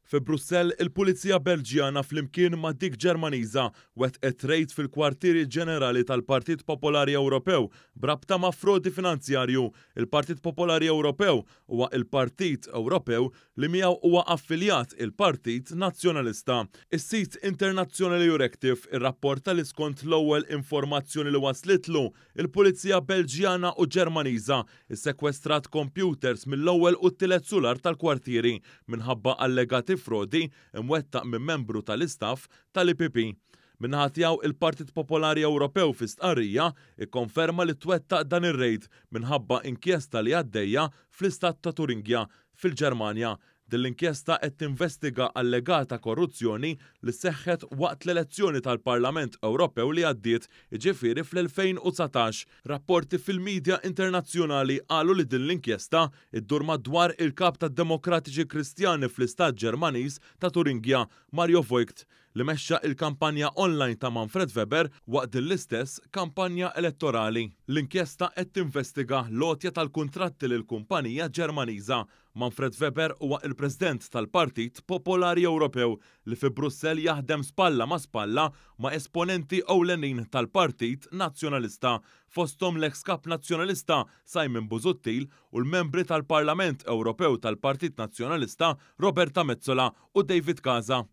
Fi Brussell, il-Pulizija Belġjana flimkien ma' dik Ġermaniża wettqet rejd fil-kwartieri ġenerali tal-Partit Popolari Ewropew brabta ma' frodi finanzjarju. Il-Partit Popolari Ewropew huwa il-Partit Ewropew li miegħu huwa affiljat il-Partit Nazzjonalista. Is-sit internazzjonali Eurectiv irrapporta li skont l-ewwel informazzjoni li waslitlu, il-Pulizija Belġjana u Ġermaniża issekwestrat computers mill-ewwel u t-tielet sular tal-kwartieri minħabba allegati frodi imwettaq minn membru tal-istaff tal-IPP. Minnaħa tiegħu il-Partit Popolari Ewropew fi stqarrija ikkonferma li twettaq dan ir-rejd minħabba inkjesta li għaddejja fl-istat ta' Turingja fil-Ġermanja. Din l-inkjesta qed tinvestiga allegata korruzzjoni li seħħet waqt l-elezzjoni tal-Parlament Ewropew li għaddiet, jiġifieri fl-2019. Rapporti fil-medja internazzjonali qalu li din l-inkjesta iddur madwar il-kap tad-Demokratiċi Kristjani fl-Istat Ġermaniż ta' Turingja, Mario Voigt, li mexxa il-kampanja online ta' Manfred Weber waqt din l-istess kampanja elettorali. L-inkjesta qed tinvestiga l-għotja tal-kuntratti lil kumpanija Ġermaniża. Manfred Weber huwa il-President tal-Partit Popolari Ewropew li fi Brussell jaħdem spalla ma' esponenti ewlenin tal-Partit Nazzjonalista, fosthom l-eks kap nazzjonalista Simon Busuttil u l-membri tal-Parlament Ewropew tal-Partit Nazzjonalista Roberta Metsola u David Casa.